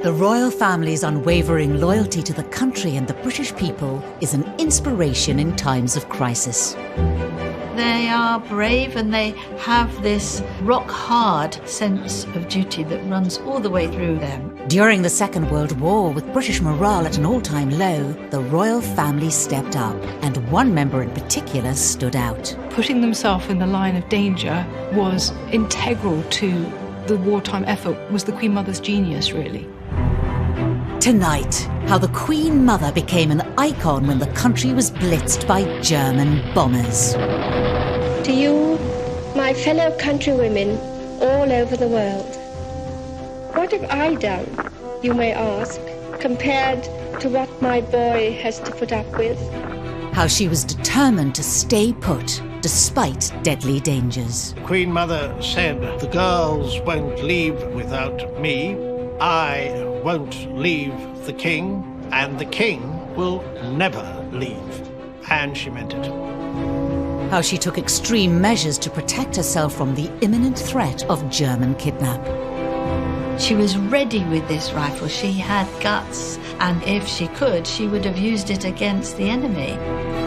The royal family's unwavering loyalty to the country and the British people is an inspiration in times of crisis. They are brave and they have this rock-hard sense of duty that runs all the way through them. During the Second World War, with British morale at an all-time low, the royal family stepped up, and one member in particular stood out. Putting themselves in the line of danger was integral to the wartime effort, was the Queen Mother's genius, really. Tonight, how the Queen Mother became an icon when the country was blitzed by German bombers. To you, my fellow countrywomen all over the world, what have I done, you may ask, compared to what my boy has to put up with? How she was determined to stay put despite deadly dangers. Queen Mother said, "The girls won't leave without me. I won't leave the king, and the king will never leave." And she meant it. How she took extreme measures to protect herself from the imminent threat of German kidnap. She was ready with this rifle. She had guts, and if she could, she would have used it against the enemy.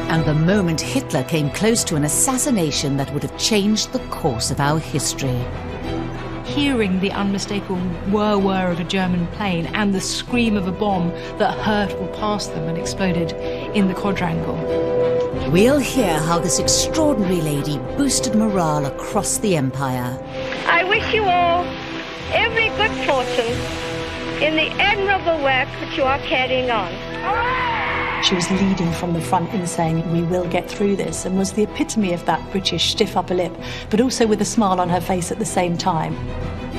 And the moment Hitler came close to an assassination that would have changed the course of our history. Hearing the unmistakable whir-whir of a German plane and the scream of a bomb that hurtled past them and exploded in the quadrangle. We'll hear how this extraordinary lady boosted morale across the empire. I wish you all every good fortune in the admirable work which you are carrying on. She was leading from the front in saying, "We will get through this," and was the epitome of that British stiff upper lip, but also with a smile on her face at the same time.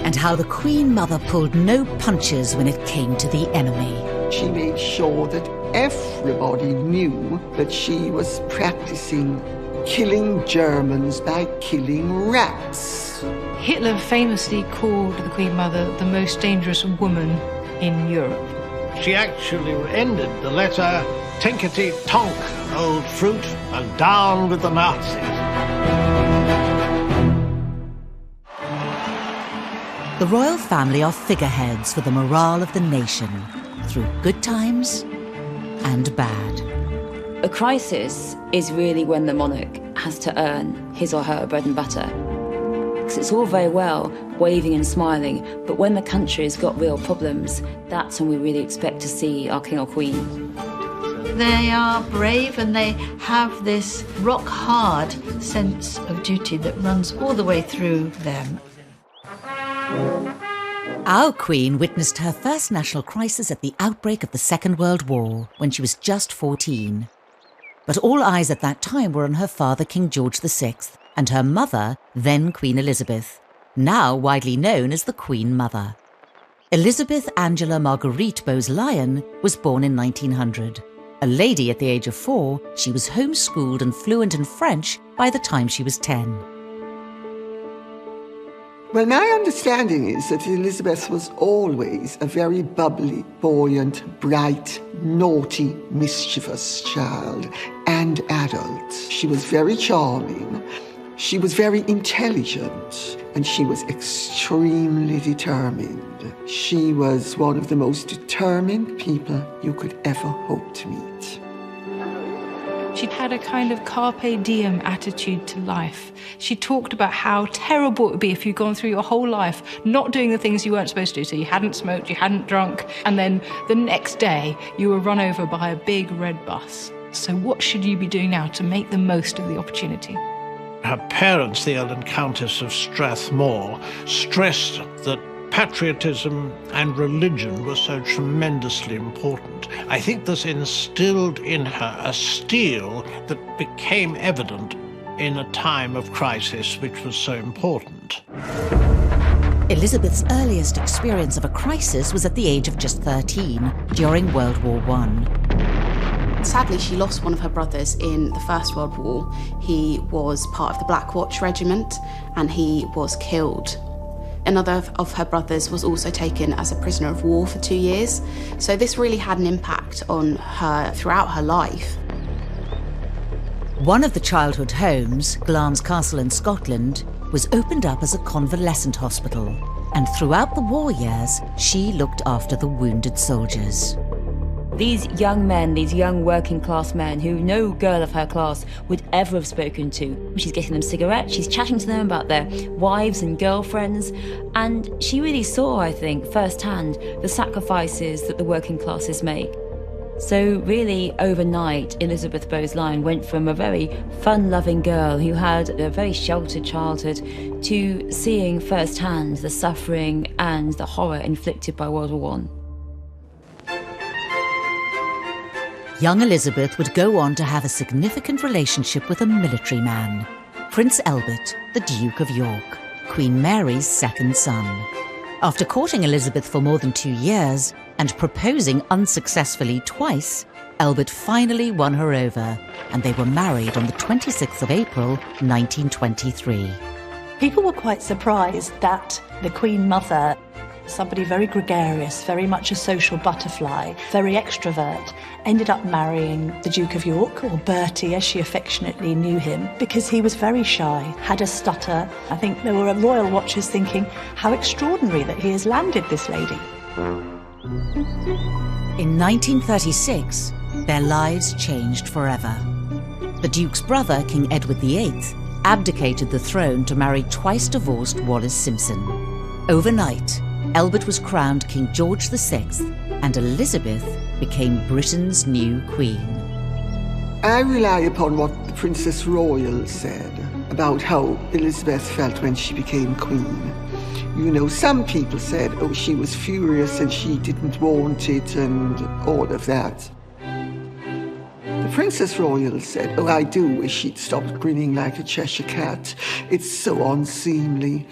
And how the Queen Mother pulled no punches when it came to the enemy. She made sure that everybody knew that she was practicing killing Germans by killing rats. Hitler famously called the Queen Mother the most dangerous woman in Europe. She actually ended the letter, "Tinkety-tonk, old fruit, and down with the Nazis." The royal family are figureheads for the morale of the nation, through good times and bad. A crisis is really when the monarch has to earn his or her bread and butter. Because it's all very well waving and smiling, but when the country has got real problems, that's when we really expect to see our king or queen. They are brave and they have this rock-hard sense of duty that runs all the way through them. Our Queen witnessed her first national crisis at the outbreak of the Second World War when she was just 14. But all eyes at that time were on her father, King George VI, and her mother, then Queen Elizabeth, now widely known as the Queen Mother. Elizabeth Angela Marguerite Bowes-Lyon was born in 1900. A lady at the age of 4, she was homeschooled and fluent in French by the time she was 10. Well, my understanding is that Elizabeth was always a very bubbly, buoyant, bright, naughty, mischievous child and adult. She was very charming, she was very intelligent, and she was extremely determined. She was one of the most determined people you could ever hope to meet. She had a kind of carpe diem attitude to life. She talked about how terrible it would be if you'd gone through your whole life not doing the things you weren't supposed to do. So you hadn't smoked, you hadn't drunk, and then the next day you were run over by a big red bus. So what should you be doing now to make the most of the opportunity? Her parents, the Earl and Countess of Strathmore, stressed that patriotism and religion were so tremendously important. I think this instilled in her a steel that became evident in a time of crisis which was so important. Elizabeth's earliest experience of a crisis was at the age of just 13, during World War I. Sadly, she lost one of her brothers in the First World War. He was part of the Black Watch Regiment and he was killed. Another of her brothers was also taken as a prisoner of war for 2 years. So this really had an impact on her throughout her life. One of the childhood homes, Glamis Castle in Scotland, was opened up as a convalescent hospital. And throughout the war years, she looked after the wounded soldiers. These young men, these young working class men who no girl of her class would ever have spoken to. She's getting them cigarettes, she's chatting to them about their wives and girlfriends, and she really saw, I think, firsthand the sacrifices that the working classes make. So really, overnight, Elizabeth Bowes-Lyon went from a very fun-loving girl who had a very sheltered childhood to seeing firsthand the suffering and the horror inflicted by World War I. Young Elizabeth would go on to have a significant relationship with a military man, Prince Albert, the Duke of York, Queen Mary's second son. After courting Elizabeth for more than 2 years and proposing unsuccessfully twice, Albert finally won her over, and they were married on the 26th of April, 1923. People were quite surprised that the Queen Mother, somebody very gregarious, very much a social butterfly, very extrovert, ended up marrying the Duke of York, or Bertie as she affectionately knew him, because he was very shy, had a stutter. I think there were royal watchers thinking, how extraordinary that he has landed this lady. In 1936, their lives changed forever. The Duke's brother, King Edward VIII, abdicated the throne to marry twice-divorced Wallis Simpson. Overnight, Albert was crowned King George VI, and Elizabeth became Britain's new queen. I rely upon what the Princess Royal said about how Elizabeth felt when she became queen. You know, some people said, oh, she was furious and she didn't want it and all of that. The Princess Royal said, oh, I do wish she'd stopped grinning like a Cheshire cat. It's so unseemly.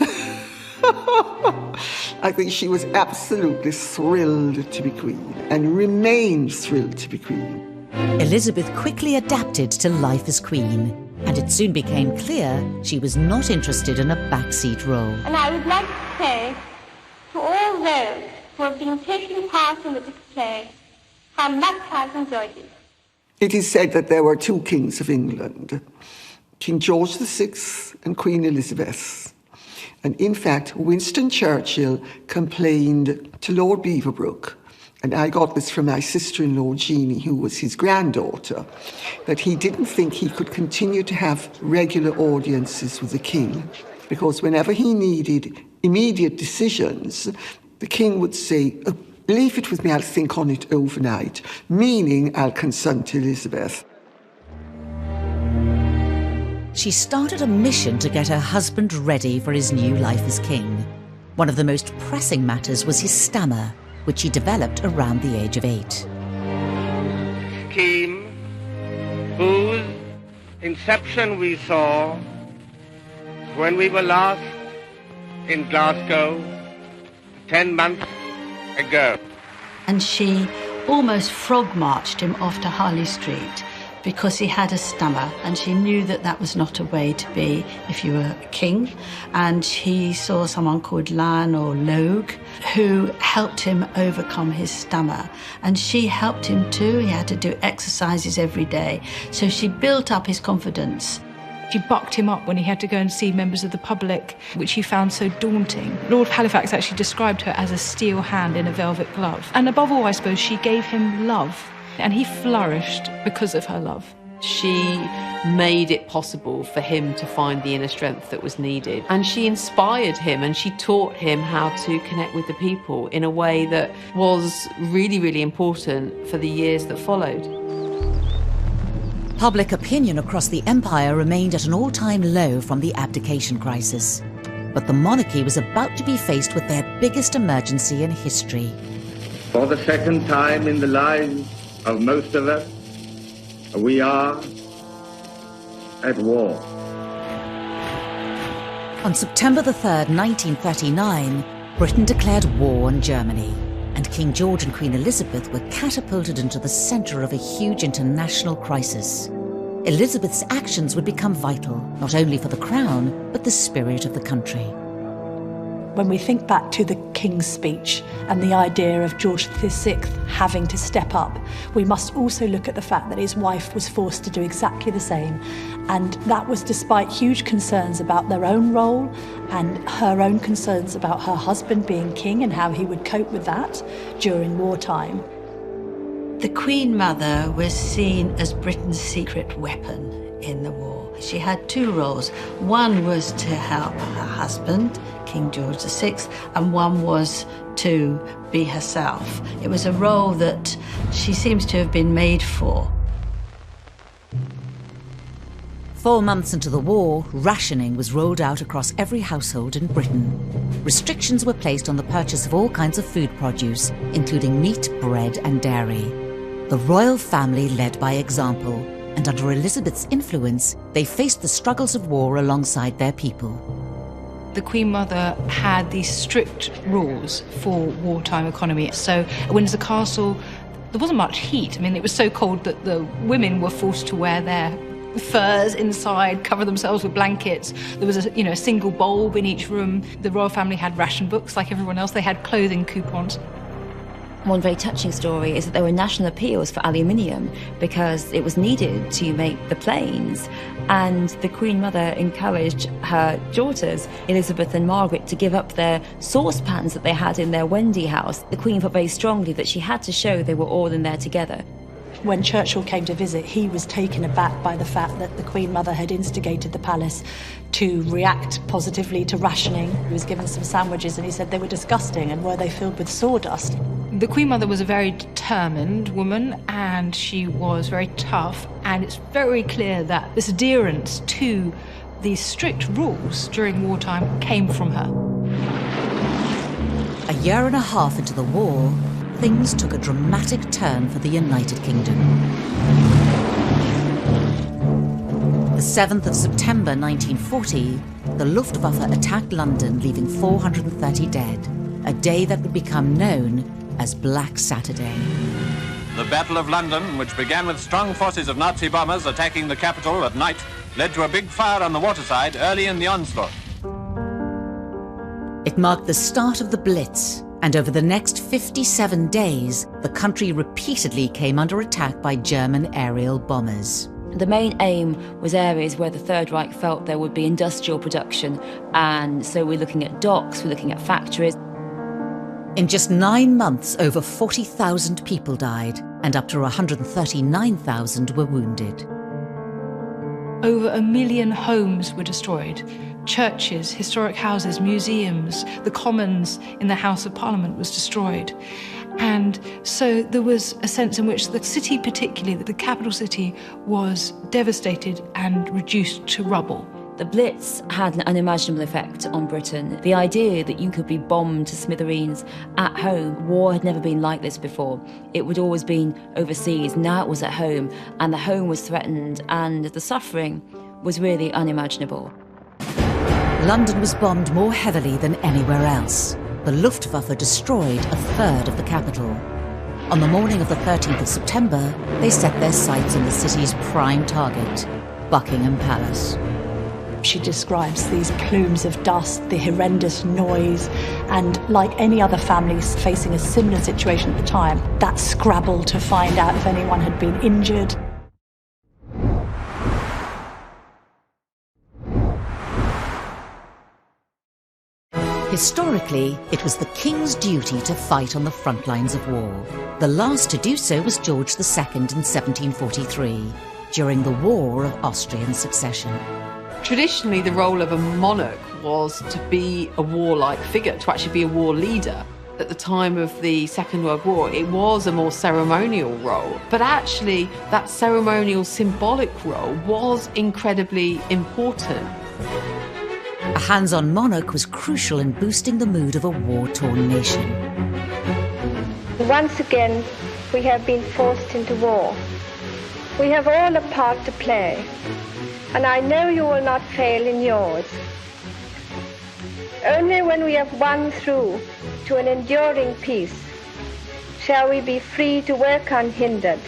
I think she was absolutely thrilled to be queen and remained thrilled to be queen. Elizabeth quickly adapted to life as queen, and it soon became clear she was not interested in a backseat role. And I would like to say to all those who have been taking part in the display how much I've enjoyed it. It is said that there were 2 kings of England, King George VI and Queen Elizabeth. And in fact, Winston Churchill complained to Lord Beaverbrook, and I got this from my sister-in-law, Jeannie, who was his granddaughter, that he didn't think he could continue to have regular audiences with the king, because whenever he needed immediate decisions, the king would say, oh, leave it with me, I'll think on it overnight, meaning I'll consult Elizabeth. She started a mission to get her husband ready for his new life as king. One of the most pressing matters was his stammer, which he developed around the age of 8. Scheme whose inception we saw when we were last in Glasgow 10 months ago. And she almost frog-marched him off to Harley Street because he had a stammer, and she knew that that was not a way to be if you were a king. And he saw someone called Lan or Logue who helped him overcome his stammer. And she helped him too. He had to do exercises every day. So she built up his confidence. She bucked him up when he had to go and see members of the public, which he found so daunting. Lord Halifax actually described her as a steel hand in a velvet glove. And above all, I suppose, she gave him love. And he flourished because of her love. She made it possible for him to find the inner strength that was needed. And she inspired him, and she taught him how to connect with the people in a way that was really, really important for the years that followed. Public opinion across the empire remained at an all-time low from the abdication crisis. But the monarchy was about to be faced with their biggest emergency in history. For the second time in the lives of most of us, we are at war. On September the 3rd, 1939, Britain declared war on Germany, and King George and Queen Elizabeth were catapulted into the centre of a huge international crisis. Elizabeth's actions would become vital, not only for the crown, but the spirit of the country. When we think back to the King's Speech and the idea of George VI having to step up, we must also look at the fact that his wife was forced to do exactly the same. And that was despite huge concerns about their own role and her own concerns about her husband being king and how he would cope with that during wartime. The Queen Mother was seen as Britain's secret weapon in the war. She had two roles. One was to help her husband, King George VI, and one was to be herself. It was a role that she seems to have been made for. 4 months into the war, rationing was rolled out across every household in Britain. Restrictions were placed on the purchase of all kinds of food produce, including meat, bread and dairy. The royal family led by example, and under Elizabeth's influence, they faced the struggles of war alongside their people. The Queen Mother had these strict rules for wartime economy. So at Windsor Castle, there wasn't much heat. I mean, it was so cold that the women were forced to wear their furs inside, cover themselves with blankets. There was a single bulb in each room. The royal family had ration books like everyone else. They had clothing coupons. One very touching story is that there were national appeals for aluminium because it was needed to make the planes, and the Queen Mother encouraged her daughters, Elizabeth and Margaret, to give up their saucepans that they had in their Wendy house. The Queen felt very strongly that she had to show they were all in there together. When Churchill came to visit, he was taken aback by the fact that the Queen Mother had instigated the palace to react positively to rationing. He was given some sandwiches and he said they were disgusting, and were they filled with sawdust? The Queen Mother was a very determined woman and she was very tough, and it's very clear that this adherence to these strict rules during wartime came from her. A year and a half into the war, things took a dramatic turn for the United Kingdom. The 7th of September 1940, the Luftwaffe attacked London, leaving 430 dead, a day that would become known as Black Saturday. The Battle of London, which began with strong forces of Nazi bombers attacking the capital at night, led to a big fire on the waterside early in the onslaught. It marked the start of the Blitz, and over the next 57 days, the country repeatedly came under attack by German aerial bombers. The main aim was areas where the Third Reich felt there would be industrial production, and so we're looking at docks, we're looking at factories. In just 9 months, over 40,000 people died, and up to 139,000 were wounded. Over 1 million homes were destroyed. Churches, historic houses, museums, the Commons in the House of Parliament was destroyed. And so there was a sense in which the city, particularly the capital city, was devastated and reduced to rubble. The Blitz had an unimaginable effect on Britain. The idea that you could be bombed to smithereens at home, war had never been like this before. It would always been overseas, now it was at home, and the home was threatened, and the suffering was really unimaginable. London was bombed more heavily than anywhere else. The Luftwaffe destroyed a third of the capital. On the morning of the 13th of September, they set their sights on the city's prime target, Buckingham Palace. She describes these plumes of dust, the horrendous noise, and like any other families facing a similar situation at the time, that scrabble to find out if anyone had been injured. Historically, it was the king's duty to fight on the front lines of war. The last to do so was George II in 1743, during the War of Austrian Succession. Traditionally, the role of a monarch was to be a warlike figure, to actually be a war leader. At the time of the Second World War, it was a more ceremonial role. But actually, that ceremonial, symbolic role was incredibly important. A hands-on monarch was crucial in boosting the mood of a war-torn nation. Once again, we have been forced into war. We have all a part to play, and I know you will not fail in yours. Only when we have won through to an enduring peace shall we be free to work unhindered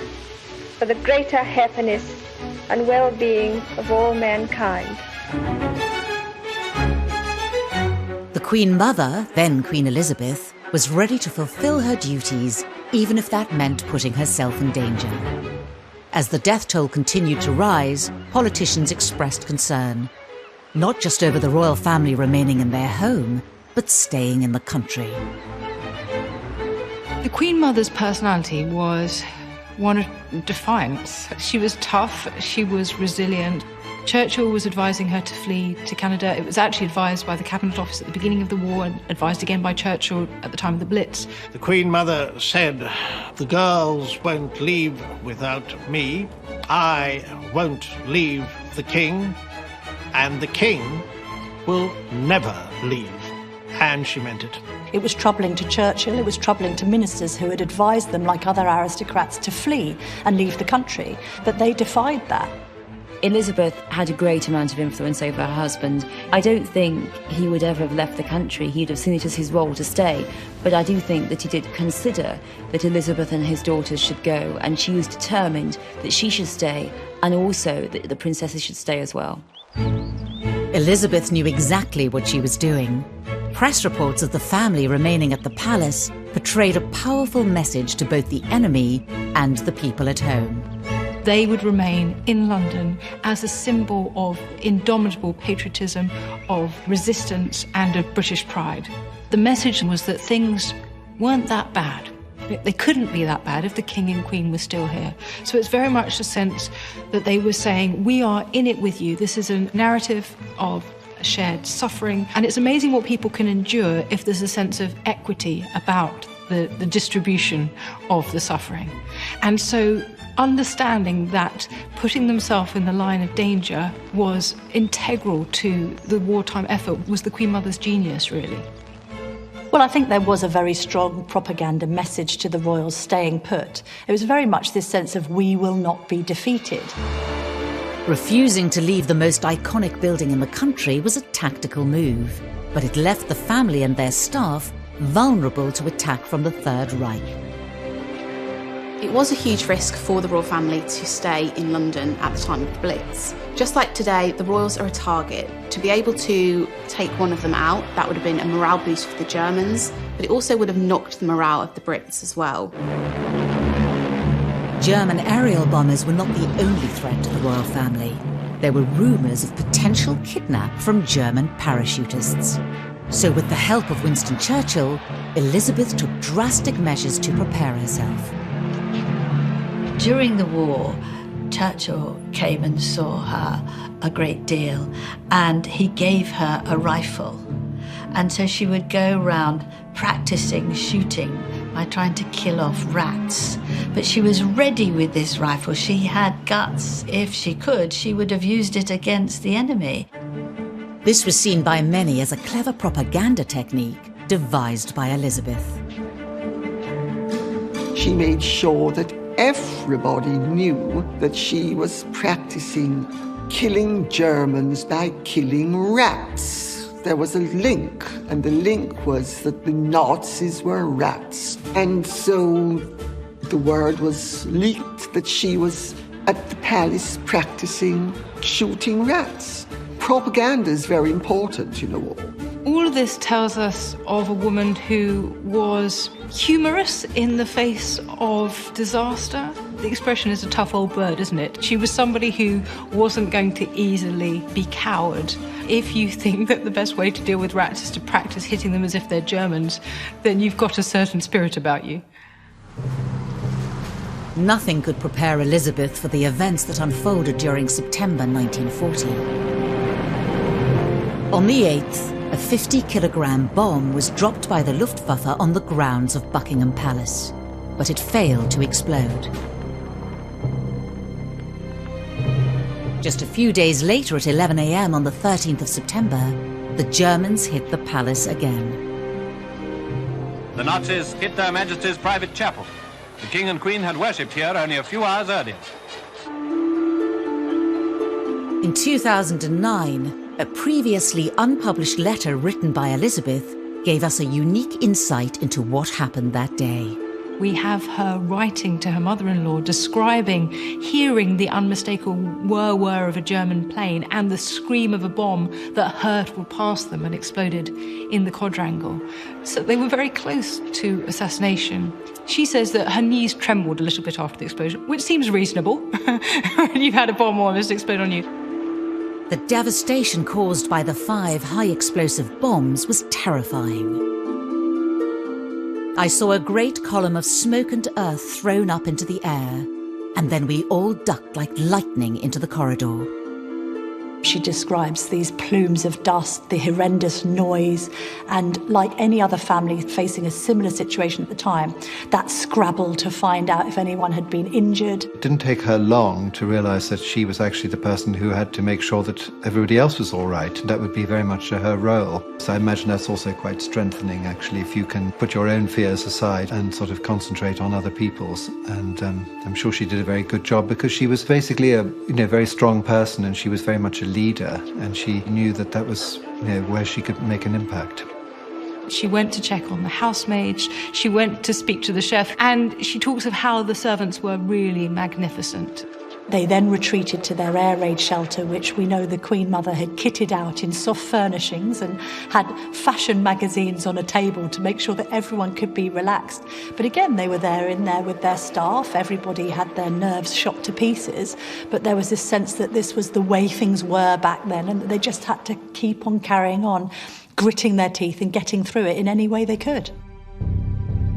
for the greater happiness and well-being of all mankind. The Queen Mother, then Queen Elizabeth, was ready to fulfill her duties, even if that meant putting herself in danger. As the death toll continued to rise, politicians expressed concern, not just over the royal family remaining in their home, but staying in the country. The Queen Mother's personality was one of defiance. She was tough, she was resilient. Churchill was advising her to flee to Canada. It was actually advised by the Cabinet Office at the beginning of the war and advised again by Churchill at the time of the Blitz. The Queen Mother said, "The girls won't leave without me. I won't leave the King, and the King will never leave." And she meant it. It was troubling to Churchill, it was troubling to ministers who had advised them, like other aristocrats, to flee and leave the country, but they defied that. Elizabeth had a great amount of influence over her husband. I don't think he would ever have left the country. He'd have seen it as his role to stay. But I do think that he did consider that Elizabeth and his daughters should go, and she was determined that she should stay, and also that the princesses should stay as well. Elizabeth knew exactly what she was doing. Press reports of the family remaining at the palace portrayed a powerful message to both the enemy and the people at home. They would remain in London as a symbol of indomitable patriotism, of resistance and of British pride. The message was that things weren't that bad. They couldn't be that bad if the King and Queen were still here. So it's very much a sense that they were saying, we are in it with you. This is a narrative of shared suffering. And it's amazing what people can endure if there's a sense of equity about the distribution of the suffering. And so understanding that putting themselves in the line of danger was integral to the wartime effort was the Queen Mother's genius, really. Well, I think there was a very strong propaganda message to the royals staying put. It was very much this sense of we will not be defeated. Refusing to leave the most iconic building in the country was a tactical move, but it left the family and their staff vulnerable to attack from the Third Reich. It was a huge risk for the royal family to stay in London at the time of the Blitz. Just like today, the royals are a target. To be able to take one of them out, that would have been a morale boost for the Germans, but it also would have knocked the morale of the Brits as well. German aerial bombers were not the only threat to the royal family. There were rumours of potential kidnap from German parachutists. So with the help of Winston Churchill, Elizabeth took drastic measures to prepare herself. During the war, Churchill came and saw her a great deal, and he gave her a rifle. And so she would go around practicing shooting by trying to kill off rats. But she was ready with this rifle. She had guts. If she could, she would have used it against the enemy. This was seen by many as a clever propaganda technique devised by Elizabeth. She made sure that everybody knew that she was practicing killing Germans by killing rats. There was a link, and the link was that the Nazis were rats. And so the word was leaked that she was at the palace practicing shooting rats. Propaganda is very important, you know. All of this tells us of a woman who was humorous in the face of disaster. The expression is a tough old bird, isn't it? She was somebody who wasn't going to easily be cowed. If you think that the best way to deal with rats is to practice hitting them as if they're Germans, then you've got a certain spirit about you. Nothing could prepare Elizabeth for the events that unfolded during September 1940. On the 8th, a 50-kilogram bomb was dropped by the Luftwaffe on the grounds of Buckingham Palace, but it failed to explode. Just a few days later, at 11 a.m. on the 13th of September, the Germans hit the palace again. The Nazis hit Their Majesty's private chapel. The King and Queen had worshipped here only a few hours earlier. In 2009, a previously unpublished letter written by Elizabeth gave us a unique insight into what happened that day. We have her writing to her mother-in-law, describing, hearing the unmistakable whir of a German plane and the scream of a bomb that hurtled past them and exploded in the quadrangle. So they were very close to assassination. She says that her knees trembled a little bit after the explosion, which seems reasonable when you've had a bomb almost explode on you. The devastation caused by the 5 high-explosive bombs was terrifying. I saw a great column of smoke and earth thrown up into the air, and then we all ducked like lightning into the corridor. She describes these plumes of dust, the horrendous noise, and like any other family facing a similar situation at the time, that scrabble to find out if anyone had been injured. It didn't take her long to realise that she was actually the person who had to make sure that everybody else was all right, and that would be very much her role. So I imagine that's also quite strengthening, actually, if you can put your own fears aside and sort of concentrate on other people's. And I'm sure she did a very good job, because she was basically a very strong person, and she was very much a leader, and she knew that was where she could make an impact. She went to check on the housemaids, she went to speak to the chef, and she talks of how the servants were really magnificent. They then retreated to their air raid shelter, which we know the Queen Mother had kitted out in soft furnishings and had fashion magazines on a table to make sure that everyone could be relaxed. But again, they were in there with their staff. Everybody had their nerves shot to pieces. But there was this sense that this was the way things were back then, and that they just had to keep on carrying on, gritting their teeth and getting through it in any way they could.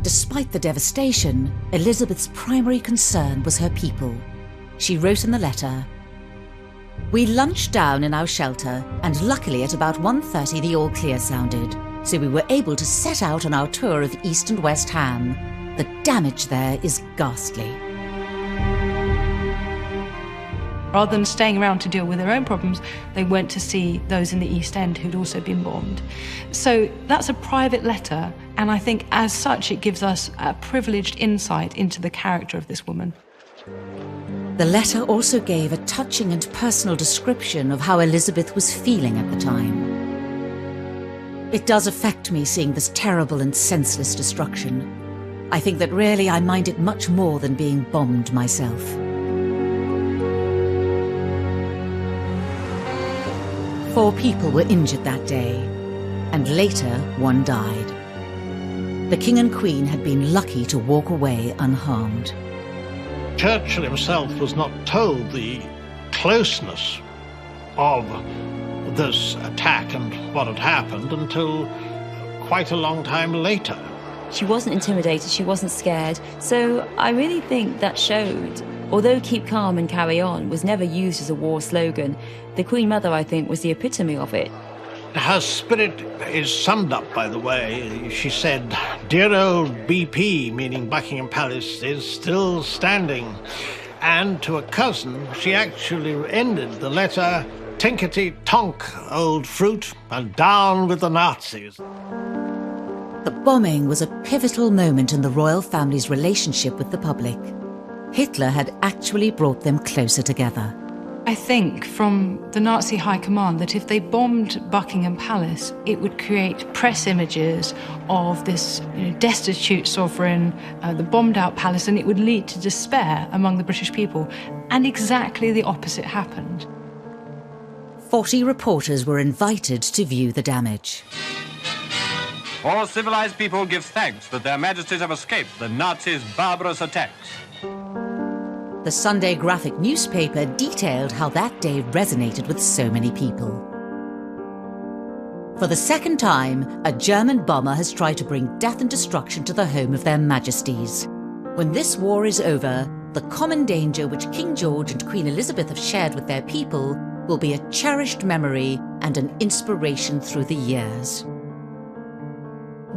Despite the devastation, Elizabeth's primary concern was her people. She wrote in the letter, "We lunched down in our shelter, and luckily at about 1:30 the all clear sounded, so we were able to set out on our tour of East and West Ham. The damage there is ghastly." Rather than staying around to deal with their own problems, they went to see those in the East End who'd also been bombed. So that's a private letter, and I think as such it gives us a privileged insight into the character of this woman. The letter also gave a touching and personal description of how Elizabeth was feeling at the time. It does affect me seeing this terrible and senseless destruction. I think that really I mind it much more than being bombed myself. Four people were injured that day, and later one died. The King and Queen had been lucky to walk away unharmed. Churchill himself was not told the closeness of this attack and what had happened until quite a long time later. She wasn't intimidated, she wasn't scared, so I really think that showed. Although keep calm and carry on was never used as a war slogan, the Queen Mother, I think, was the epitome of it. Her spirit is summed up by the way she said, "Dear old BP," meaning Buckingham Palace, "is still standing." And to a cousin, she actually ended the letter, "Tinkety-tonk, old fruit, and down with the Nazis." The bombing was a pivotal moment in the royal family's relationship with the public. Hitler had actually brought them closer together. I think from the Nazi high command that if they bombed Buckingham Palace, it would create press images of this destitute sovereign, the bombed out palace, and it would lead to despair among the British people. And exactly the opposite happened. 40 reporters were invited to view the damage. All civilized people give thanks that their majesties have escaped the Nazis' barbarous attacks. The Sunday graphic newspaper detailed how that day resonated with so many people. For the second time, a German bomber has tried to bring death and destruction to the home of their majesties. When this war is over, the common danger which King George and Queen Elizabeth have shared with their people will be a cherished memory and an inspiration through the years.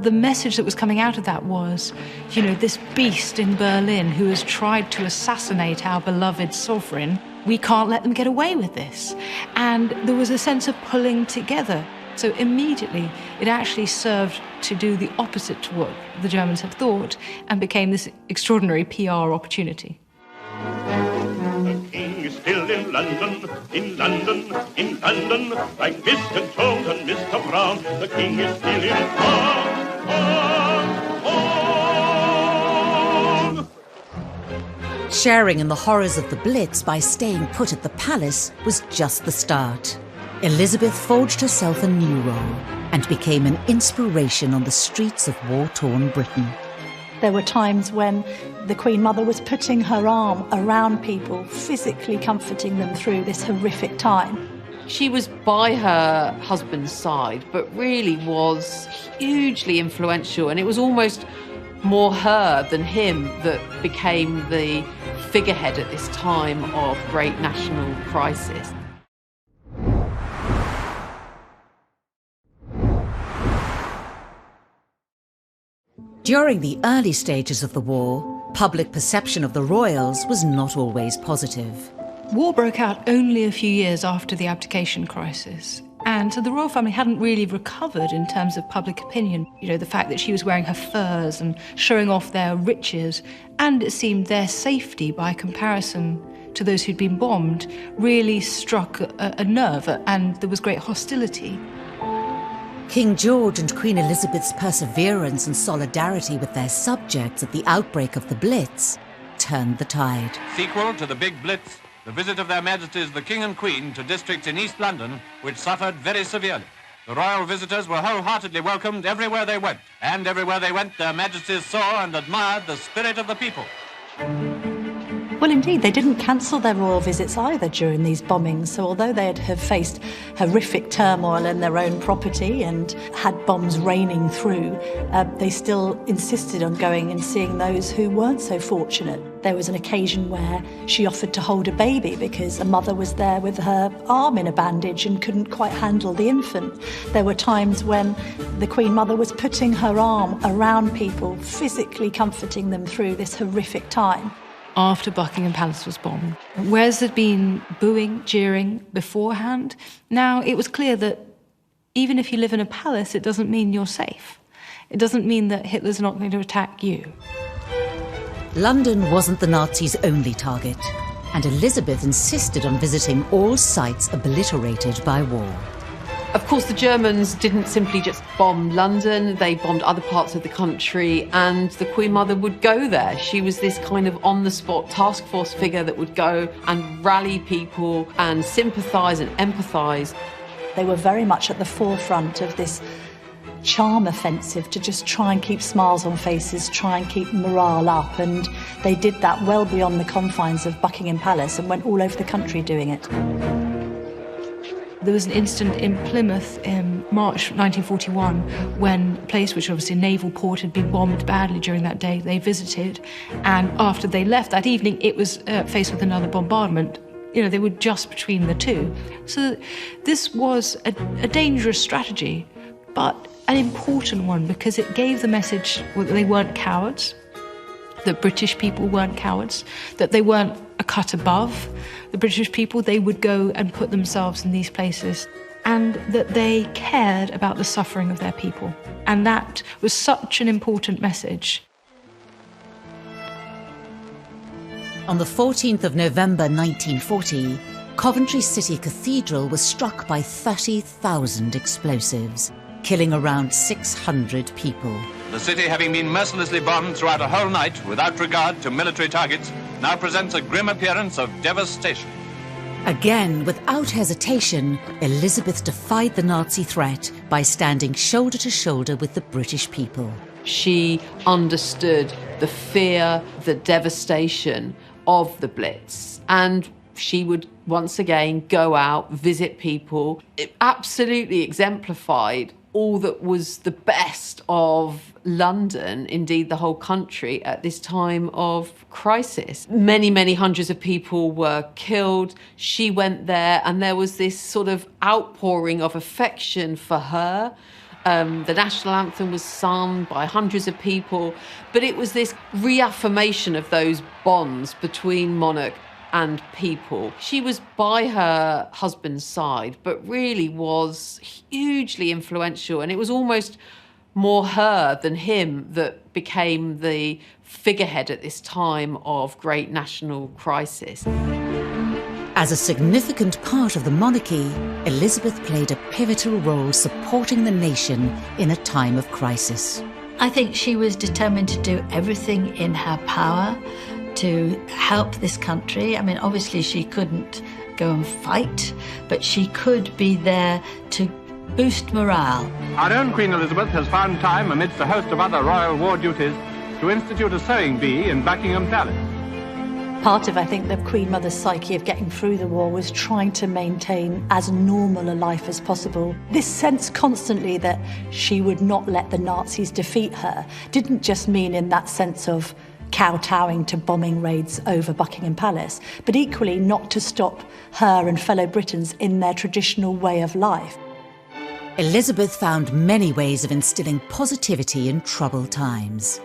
The message that was coming out of that was, this beast in Berlin who has tried to assassinate our beloved sovereign, we can't let them get away with this. And there was a sense of pulling together. So immediately it actually served to do the opposite to what the Germans had thought and became this extraordinary PR opportunity. Still in London, in London, in London, like Mr. Jones and Mr. Brown, the King is still in town. Sharing in the horrors of the Blitz by staying put at the palace was just the start. Elizabeth forged herself a new role and became an inspiration on the streets of war-torn Britain. There were times when the Queen Mother was putting her arm around people, physically comforting them through this horrific time. She was by her husband's side, but really was hugely influential, and it was almost more her than him that became the figurehead at this time of great national crisis. During the early stages of the war, public perception of the royals was not always positive. War broke out only a few years after the abdication crisis. And so the royal family hadn't really recovered in terms of public opinion. You know, the fact that she was wearing her furs and showing off their riches, and it seemed their safety by comparison to those who'd been bombed, really struck a nerve, and there was great hostility. King George and Queen Elizabeth's perseverance and solidarity with their subjects at the outbreak of the Blitz turned the tide. Sequel to the Big Blitz, the visit of their Majesties the King and Queen to districts in East London which suffered very severely. The royal visitors were wholeheartedly welcomed everywhere they went, and everywhere they went their Majesties saw and admired the spirit of the people. Well, indeed, they didn't cancel their royal visits either during these bombings. So although they had faced horrific turmoil in their own property and had bombs raining through, they still insisted on going and seeing those who weren't so fortunate. There was an occasion where she offered to hold a baby because a mother was there with her arm in a bandage and couldn't quite handle the infant. There were times when the Queen Mother was putting her arm around people, physically comforting them through this horrific time. After Buckingham Palace was bombed, whereas there'd been booing, jeering beforehand, now it was clear that even if you live in a palace, it doesn't mean you're safe. It doesn't mean that Hitler's not going to attack you. London wasn't the Nazis' only target, and Elizabeth insisted on visiting all sites obliterated by war. Of course, the Germans didn't simply just bomb London, they bombed other parts of the country, and the Queen Mother would go there. She was this kind of on-the-spot task force figure that would go and rally people and sympathise and empathise. They were very much at the forefront of this charm offensive to just try and keep smiles on faces, try and keep morale up, and they did that well beyond the confines of Buckingham Palace and went all over the country doing it. There was an incident in Plymouth in March 1941 when a place which obviously a naval port had been bombed badly during that day. They visited, and after they left that evening, it was faced with another bombardment. You know, they were just between the two. So this was a dangerous strategy, but an important one because it gave the message that they weren't cowards, that British people weren't cowards, that they weren't a cut above the British people. They would go and put themselves in these places, and that they cared about the suffering of their people. And that was such an important message. On the 14th of November 1940, Coventry City Cathedral was struck by 30,000 explosives, killing around 600 people. The city, having been mercilessly bombed throughout a whole night without regard to military targets, now presents a grim appearance of devastation. Again, without hesitation, Elizabeth defied the Nazi threat by standing shoulder to shoulder with the British people. She understood the fear, the devastation of the Blitz, and she would once again go out, visit people. It absolutely exemplified all that was the best of London, indeed the whole country, at this time of crisis. Many, many hundreds of people were killed. She went there, and there was this sort of outpouring of affection for her. The national anthem was sung by hundreds of people, but it was this reaffirmation of those bonds between monarch and people. She was by her husband's side, but really was hugely influential, and it was almost more her than him that became the figurehead at this time of great national crisis. As a significant part of the monarchy, Elizabeth played a pivotal role supporting the nation in a time of crisis. I think she was determined to do everything in her power to help this country. I mean, obviously she couldn't go and fight, but she could be there to boost morale. Our own Queen Elizabeth has found time, amidst a host of other royal war duties, to institute a sewing bee in Buckingham Palace. Part of, I think, the Queen Mother's psyche of getting through the war was trying to maintain as normal a life as possible. This sense constantly that she would not let the Nazis defeat her didn't just mean in that sense of kowtowing to bombing raids over Buckingham Palace, but equally not to stop her and fellow Britons in their traditional way of life. Elizabeth found many ways of instilling positivity in troubled times.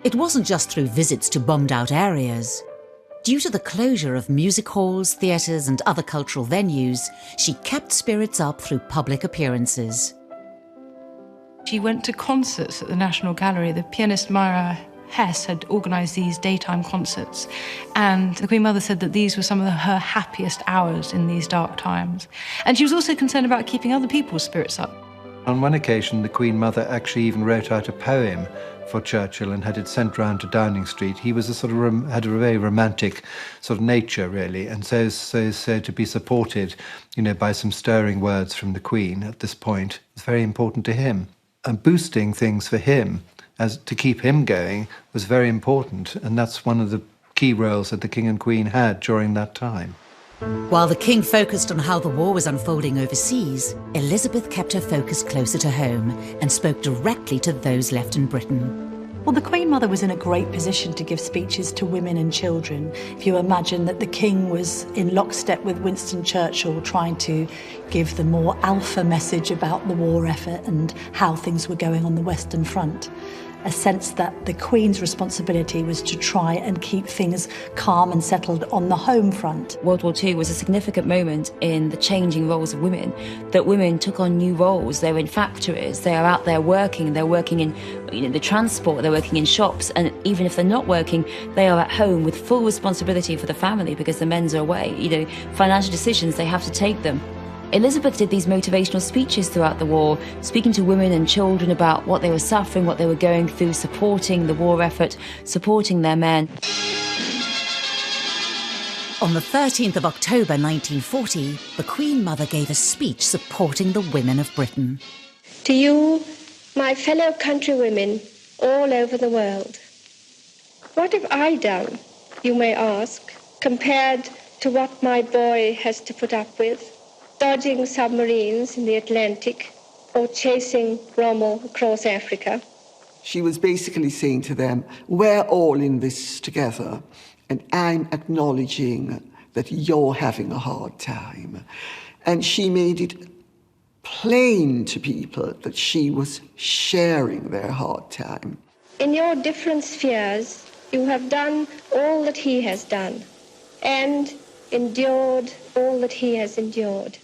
It wasn't just through visits to bombed-out areas. Due to the closure of music halls, theatres and other cultural venues, she kept spirits up through public appearances. She went to concerts at the National Gallery. The pianist Myra Hess had organised these daytime concerts, and the Queen Mother said that these were some of her happiest hours in these dark times. And she was also concerned about keeping other people's spirits up. On one occasion, the Queen Mother actually even wrote out a poem for Churchill and had it sent round to Downing Street. He was had a very romantic sort of nature, really, and so to be supported, by some stirring words from the Queen at this point was very important to him. And boosting things for him, as to keep him going, was very important, and that's one of the key roles that the King and Queen had during that time. While the King focused on how the war was unfolding overseas, Elizabeth kept her focus closer to home and spoke directly to those left in Britain. Well, the Queen Mother was in a great position to give speeches to women and children. If you imagine that the King was in lockstep with Winston Churchill trying to give the more alpha message about the war effort and how things were going on the Western Front. A sense that the Queen's responsibility was to try and keep things calm and settled on the home front. World War II was a significant moment in the changing roles of women, that women took on new roles. They were in factories, they are out there working, they're working in the transport, they're working in shops, and even if they're not working, they are at home with full responsibility for the family because the men's are away. Financial decisions, they have to take them. Elizabeth did these motivational speeches throughout the war, speaking to women and children about what they were suffering, what they were going through, supporting the war effort, supporting their men. On the 13th of October 1940, the Queen Mother gave a speech supporting the women of Britain. To you, my fellow countrywomen all over the world, what have I done, you may ask, compared to what my boy has to put up with? Dodging submarines in the Atlantic or chasing Rommel across Africa. She was basically saying to them, we're all in this together, and I'm acknowledging that you're having a hard time. And she made it plain to people that she was sharing their hard time. In your different spheres, you have done all that he has done, and endured all that he has endured.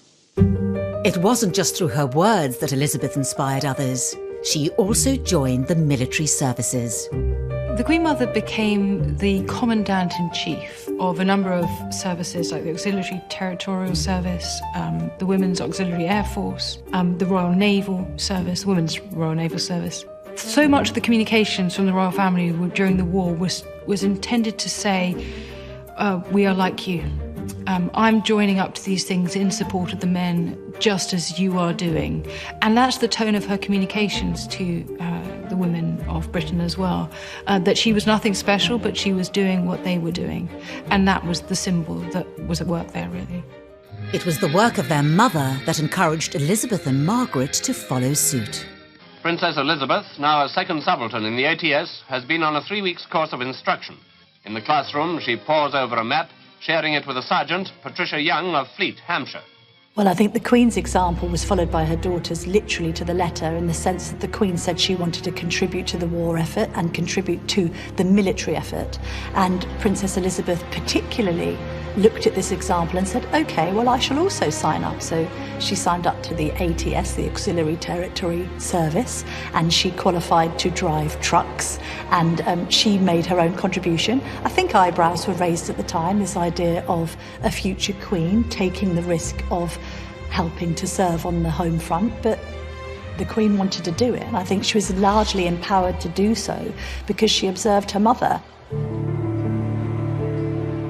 It wasn't just through her words that Elizabeth inspired others. She also joined the military services. The Queen Mother became the Commandant-in-Chief of a number of services like the Auxiliary Territorial Service, the Women's Auxiliary Air Force, the Royal Naval Service, the Women's Royal Naval Service. So much of the communications from the royal family during the war was intended to say, we are like you. I'm joining up to these things in support of the men, just as you are doing. And that's the tone of her communications to the women of Britain as well, that she was nothing special, but she was doing what they were doing. And that was the symbol that was at work there, really. It was the work of their mother that encouraged Elizabeth and Margaret to follow suit. Princess Elizabeth, now a second subaltern in the ATS, has been on a 3-week course of instruction. In the classroom, she pores over a map, sharing it with a sergeant, Patricia Young of Fleet, Hampshire. Well, I think the Queen's example was followed by her daughters literally to the letter, in the sense that the Queen said she wanted to contribute to the war effort and contribute to the military effort. And Princess Elizabeth particularly looked at this example and said, OK, well, I shall also sign up. So she signed up to the ATS, the Auxiliary Territory Service, and she qualified to drive trucks, and she made her own contribution. I think eyebrows were raised at the time, this idea of a future Queen taking the risk of helping to serve on the home front, but the Queen wanted to do it, and I think she was largely empowered to do so because she observed her mother.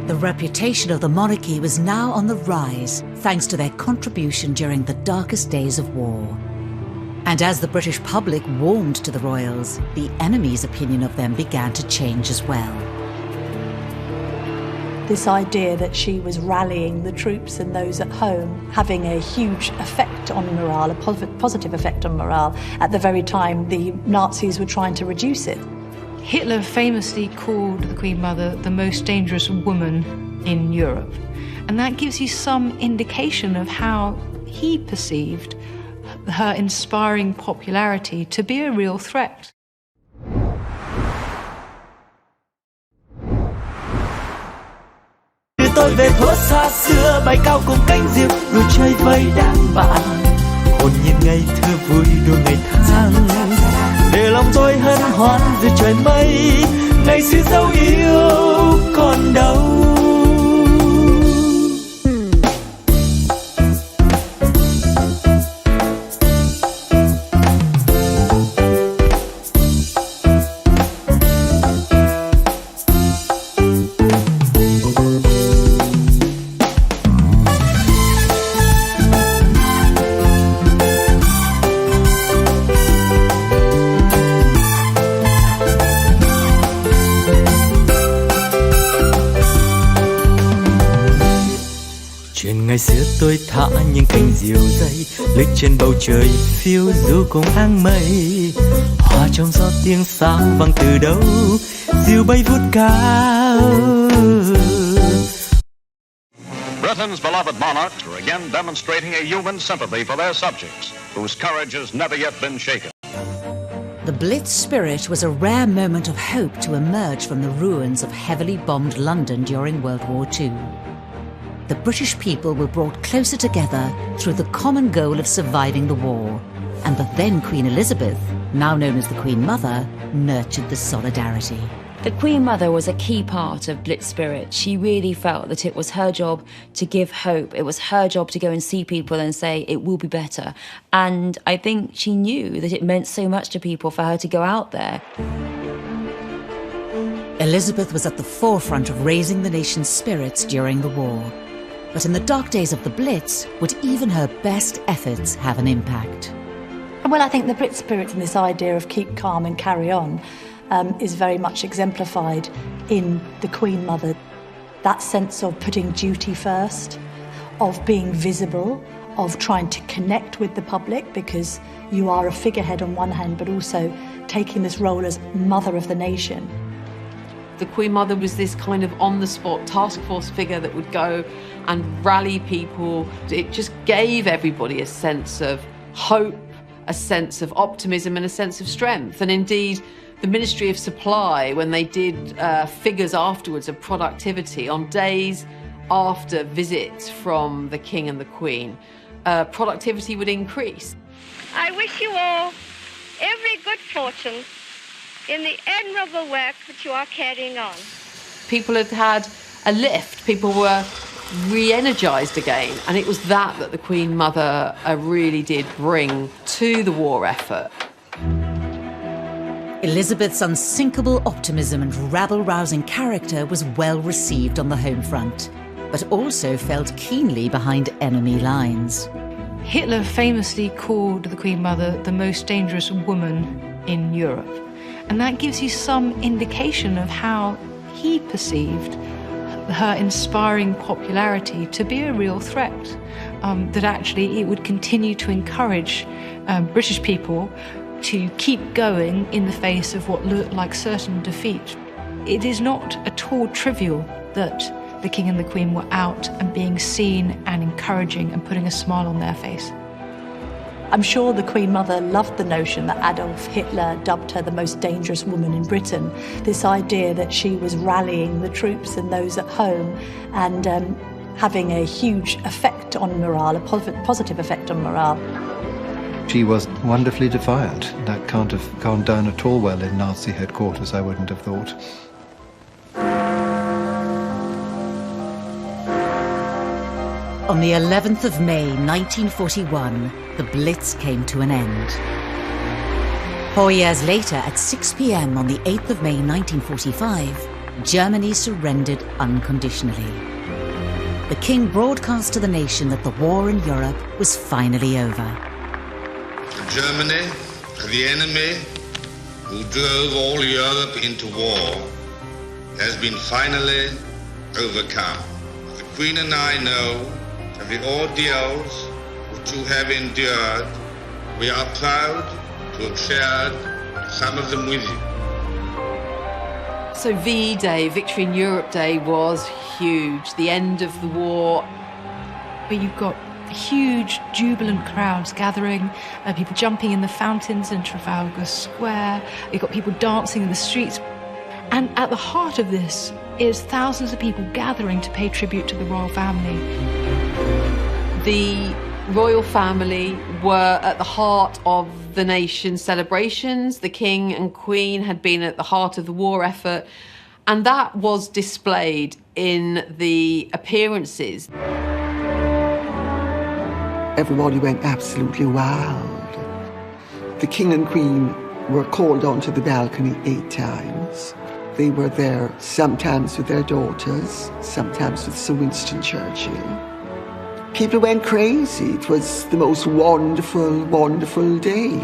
The reputation of the monarchy was now on the rise, thanks to their contribution during the darkest days of war. And as the British public warmed to the royals, the enemy's opinion of them began to change as well. This idea that she was rallying the troops and those at home, having a huge effect on morale, a positive effect on morale, at the very time the Nazis were trying to reduce it. Hitler famously called the Queen Mother the most dangerous woman in Europe. And that gives you some indication of how he perceived her inspiring popularity to be a real threat. Tôi về thuở xa xưa, bay cao cùng cánh diều, rồi chơi vây đám bạn, hồn nhiên ngày thơ vui đua ngày tháng, để lòng tôi hân hoan giữa trời mây, ngày xưa dấu yêu còn đâu. Ngày xưa tôi thả những cánh diều dây, lướt trên bầu trời phiêu du cùng áng mây, hòa trong gió tiếng sáo vang từ đâu, diều bay vút cao. Britain's beloved monarchs were again demonstrating a human sympathy for their subjects, whose courage has never yet been shaken. The Blitz spirit was a rare moment of hope to emerge from the ruins of heavily bombed London during World War II. The British people were brought closer together through the common goal of surviving the war, and the then Queen Elizabeth, now known as the Queen Mother, nurtured the solidarity. The Queen Mother was a key part of Blitz spirit. She really felt that it was her job to give hope. It was her job to go and see people and say, it will be better. And I think she knew that it meant so much to people for her to go out there. Elizabeth was at the forefront of raising the nation's spirits during the war. But in the dark days of the Blitz, would even her best efforts have an impact? Well, I think the Blitz spirit and this idea of keep calm and carry on is very much exemplified in the Queen Mother. That sense of putting duty first, of being visible, of trying to connect with the public, because you are a figurehead on one hand, but also taking this role as mother of the nation. The Queen Mother was this kind of on-the-spot task force figure that would go and rally people. It just gave everybody a sense of hope, a sense of optimism and a sense of strength. And indeed, the Ministry of Supply, when they did figures afterwards of productivity on days after visits from the King and the Queen, productivity would increase. I wish you all every good fortune in the admirable work that you are carrying on. People had had a lift, people were re-energised again, and it was that the Queen Mother really did bring to the war effort. Elizabeth's unsinkable optimism and rabble-rousing character was well received on the home front, but also felt keenly behind enemy lines. Hitler famously called the Queen Mother the most dangerous woman in Europe. And that gives you some indication of how he perceived her inspiring popularity to be a real threat, that actually it would continue to encourage British people to keep going in the face of what looked like certain defeat. It is not at all trivial that the King and the Queen were out and being seen and encouraging and putting a smile on their face. I'm sure the Queen Mother loved the notion that Adolf Hitler dubbed her the most dangerous woman in Britain. This idea that she was rallying the troops and those at home and having a huge effect on morale, a positive effect on morale. She was wonderfully defiant. That can't have gone down at all well in Nazi headquarters, I wouldn't have thought. On the 11th of May 1941, the Blitz came to an end. 4 years later, at 6 p.m. on the 8th of May 1945, Germany surrendered unconditionally. The king broadcast to the nation that the war in Europe was finally over. Germany, the enemy who drove all Europe into war, has been finally overcome. The Queen and I know of the ordeals which you have endured. We are proud to have shared some of them with you. So VE Day, Victory in Europe Day, was huge. The end of the war. But you've got huge, jubilant crowds gathering, people jumping in the fountains in Trafalgar Square. You've got people dancing in the streets. And at the heart of this is thousands of people gathering to pay tribute to the royal family. The royal family were at the heart of the nation's celebrations. The King and Queen had been at the heart of the war effort, and that was displayed in the appearances. Everybody went absolutely wild. The King and Queen were called onto the balcony 8 times. They were there sometimes with their daughters, sometimes with Sir Winston Churchill. People went crazy. It was the most wonderful, wonderful day.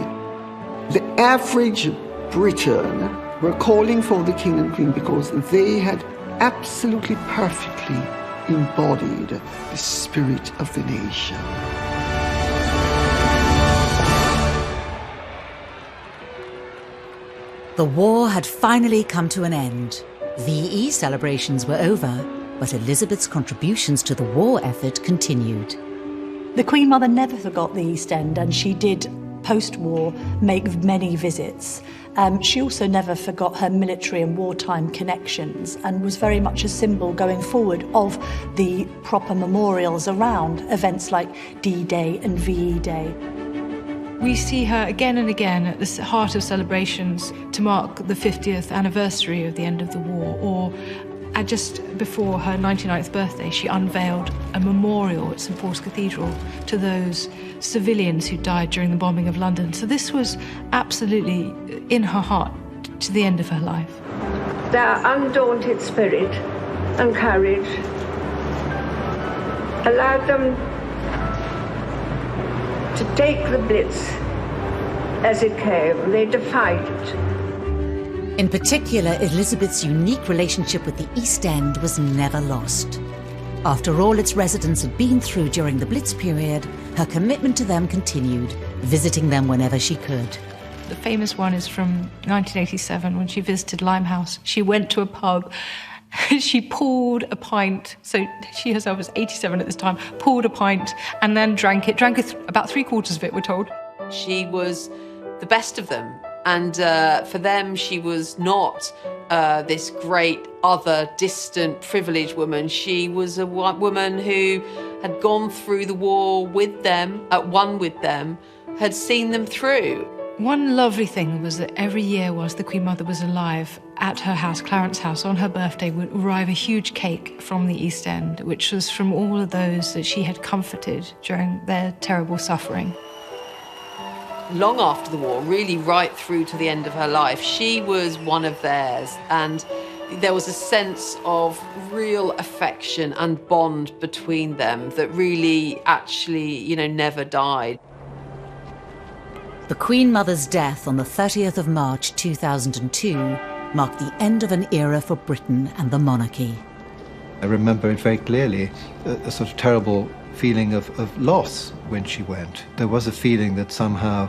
The average Briton were calling for the King and Queen because they had absolutely perfectly embodied the spirit of the nation. The war had finally come to an end. VE celebrations were over, but Elizabeth's contributions to the war effort continued. The Queen Mother never forgot the East End, and she did, post-war, make many visits. She also never forgot her military and wartime connections, and was very much a symbol going forward of the proper memorials around events like D-Day and VE Day. We see her again and again at the heart of celebrations to mark the 50th anniversary of the end of the war, or just before her 99th birthday, she unveiled a memorial at St Paul's Cathedral to those civilians who died during the bombing of London. So this was absolutely in her heart to the end of her life. Their undaunted spirit and courage allowed them to take the Blitz as it came. They defied it. In particular, Elizabeth's unique relationship with the East End was never lost. After all its residents had been through during the Blitz period, her commitment to them continued, visiting them whenever she could. The famous one is from 1987 when she visited Limehouse. She went to a pub, she poured a pint, so she herself was 87 at this time, poured a pint and then drank about 3/4 of it, we're told. She was the best of them. And for them, she was not this great, other, distant, privileged woman. She was a woman who had gone through the war with them, at one with them, had seen them through. One lovely thing was that every year whilst the Queen Mother was alive, at her house, Clarence House, on her birthday would arrive a huge cake from the East End, which was from all of those that she had comforted during their terrible suffering. Long after the war, really right through to the end of her life, she was one of theirs, and there was a sense of real affection and bond between them that really actually, never died. The Queen Mother's death on the 30th of March 2002 marked the end of an era for Britain and the monarchy. I remember it very clearly, a sort of terrible feeling of loss when she went. There was a feeling that somehow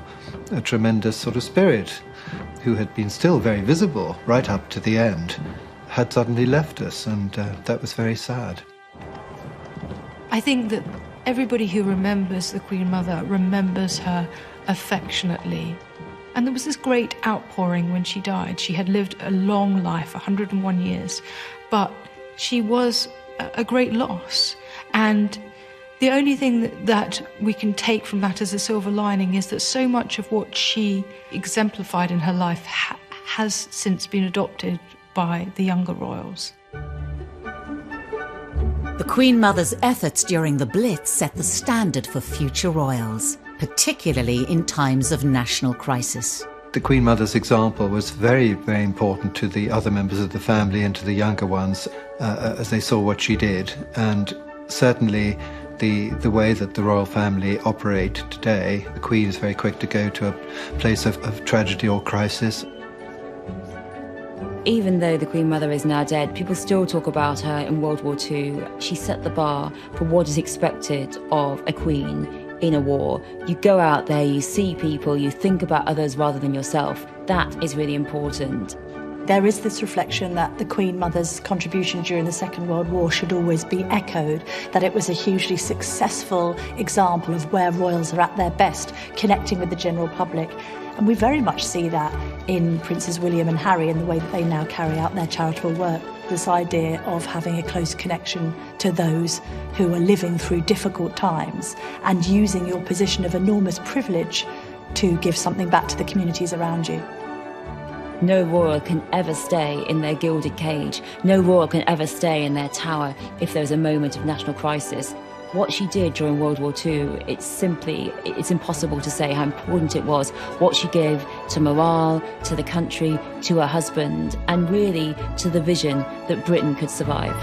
a tremendous sort of spirit, who had been still very visible right up to the end, had suddenly left us, and that was very sad. I think that everybody who remembers the Queen Mother remembers her affectionately. And there was this great outpouring when she died. She had lived a long life, 101 years, but she was a great loss. And the only thing that we can take from that as a silver lining is that so much of what she exemplified in her life has since been adopted by the younger royals. The Queen Mother's efforts during the Blitz set the standard for future royals, particularly in times of national crisis. The Queen Mother's example was very, very important to the other members of the family and to the younger ones as they saw what she did. And certainly the way that the royal family operate today, the Queen is very quick to go to a place of tragedy or crisis. Even though the Queen Mother is now dead, people still talk about her in World War II. She set the bar for what is expected of a queen in a war. You go out there, you see people, you think about others rather than yourself. That is really important. There is this reflection that the Queen Mother's contribution during the Second World War should always be echoed, that it was a hugely successful example of where royals are at their best, connecting with the general public. And we very much see that in Princes William and Harry in the way that they now carry out their charitable work. This idea of having a close connection to those who are living through difficult times and using your position of enormous privilege to give something back to the communities around you. No royal can ever stay in their gilded cage. No royal can ever stay in their tower if there's a moment of national crisis. What she did during World War II, it's impossible to say how important it was. What she gave to morale, to the country, to her husband, and really to the vision that Britain could survive.